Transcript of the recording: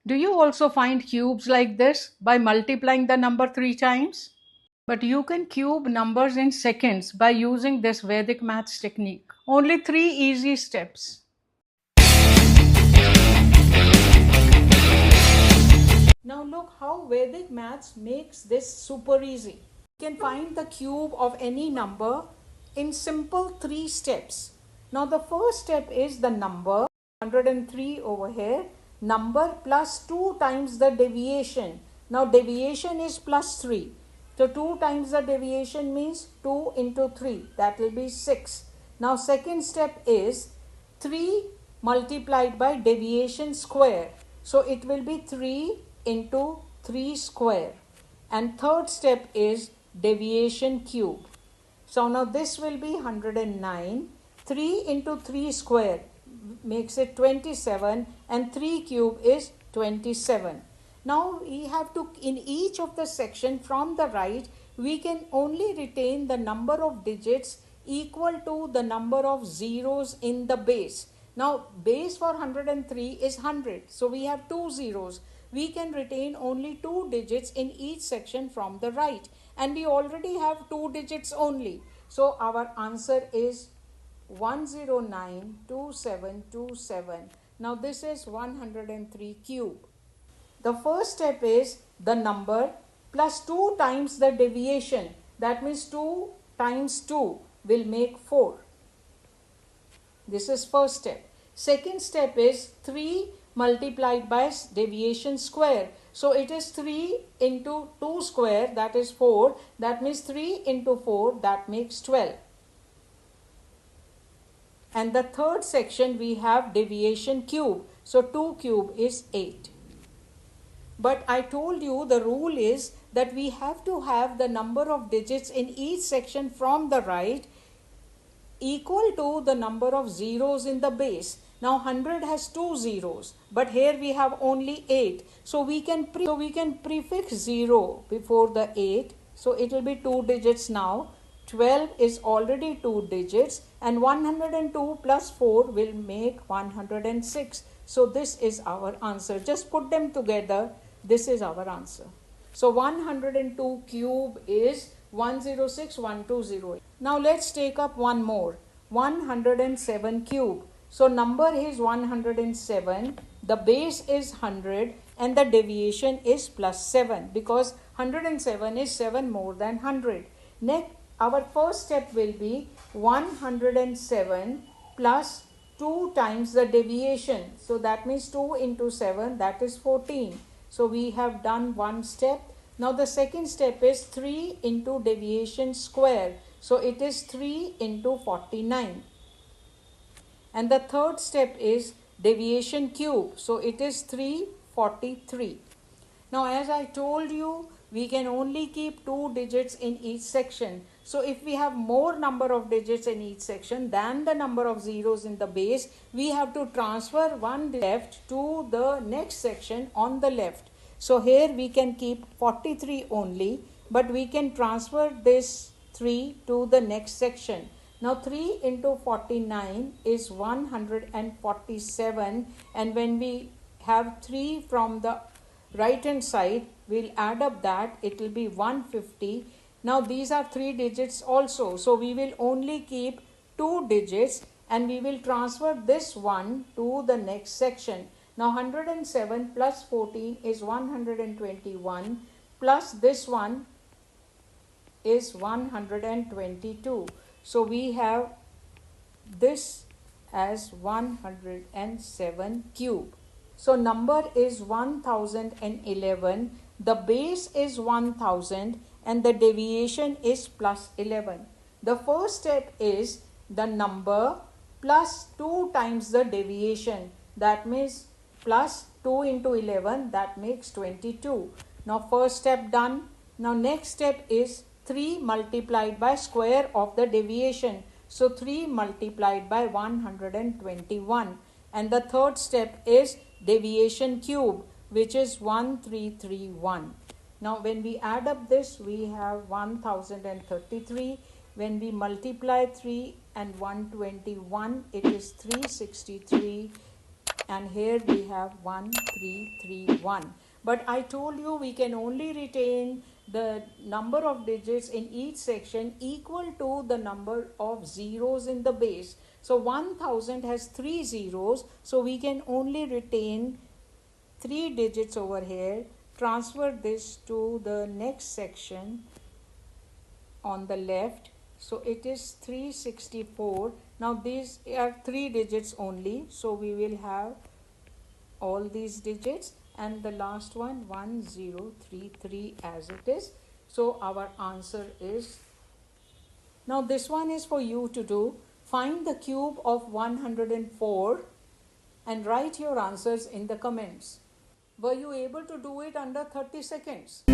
Do you also find cubes like this by multiplying the number 3 times? But you can cube numbers in seconds by using this Vedic maths technique. Only 3 easy steps. Now look how Vedic maths makes this super easy. You can find the cube of any number in simple 3 steps. Now the first step is the number 103 over here, number plus 2 times the deviation. Now deviation is plus 3. So 2 times the deviation means 2 into 3, that will be 6. Now second step is 3 multiplied by deviation square. So it will be 3 into 3 square. And third step is deviation cube. So now this will be 109. 3 into 3 square makes it 27 and 3 cube is 27. Now we have to, in each of the section from the right, we can only retain the number of digits equal to the number of zeros in the base. Now base for 103 is 100. So we have 2 zeros. We can retain only 2 digits in each section from the right. And we already have 2 digits only. So our answer is 1092727. Now this is 103 cube. The first step is the number plus 2 times the deviation. That means 2 times 2 will make 4. This is first step. Second step is 3 multiplied by deviation square. So it is 3 into 2 square, that is 4. That means 3 into 4, that makes 12. And the third section we have deviation cube. So 2 cube is 8. But I told you the rule is that we have to have the number of digits in each section from the right equal to the number of zeros in the base. Now 100 has 2 zeros, but here we have only 8. So we can prefix 0 before the 8. So it will be 2 digits now. 12 is already 2 digits and 102 plus 4 will make 106. So this is our answer. Just put them together. This is our answer. So 102 cube is 106,120. Now let's take up one more. 107 cube. So number is 107. The base is 100 and the deviation is plus 7 because 107 is 7 more than 100. Next, our first step will be 107 plus 2 times the deviation. So that means 2 into 7, that is 14. So we have done one step. Now the second step is 3 into deviation square. So it is 3 into 49. And the third step is deviation cube. So it is 343. Now as I told you, we can only keep 2 digits in each section. So if we have more number of digits in each section than the number of zeros in the base, we have to transfer one left to the next section on the left. So here we can keep 43 only, but we can transfer this 3 to the next section. Now 3 into 49 is 147, and when we have 3 from the right hand side, we'll add up that, it will be 150. Now these are 3 digits also, so we will only keep 2 digits and we will transfer this one to the next section. Now 107 plus 14 is 121 plus this one is 122. So we have this as 107 cube. So number is 1011, the base is 1000 and the deviation is plus 11. The first step is the number plus 2 times the deviation. That means plus 2 into 11, that makes 22. Now first step done. Now next step is 3 multiplied by square of the deviation. So 3 multiplied by 121. And the third step is deviation cube, which is 1331. Now when we add up this, we have 1033. When we multiply 3 and 121, it is 363. and here we have 1 3 3 1. But I told you we can only retain the number of digits in each section equal to the number of zeros in the base. So 1000 has 3 zeros, so we can only retain 3 digits over here. Transfer this to the next section on the left, so it is 364. Now these are 3 digits only, so we will have all these digits, and the last one 1033 as it is. So our answer is, now this one is for you to do. Find the cube of 104 and write your answers in the comments. Were you able to do it under 30 seconds?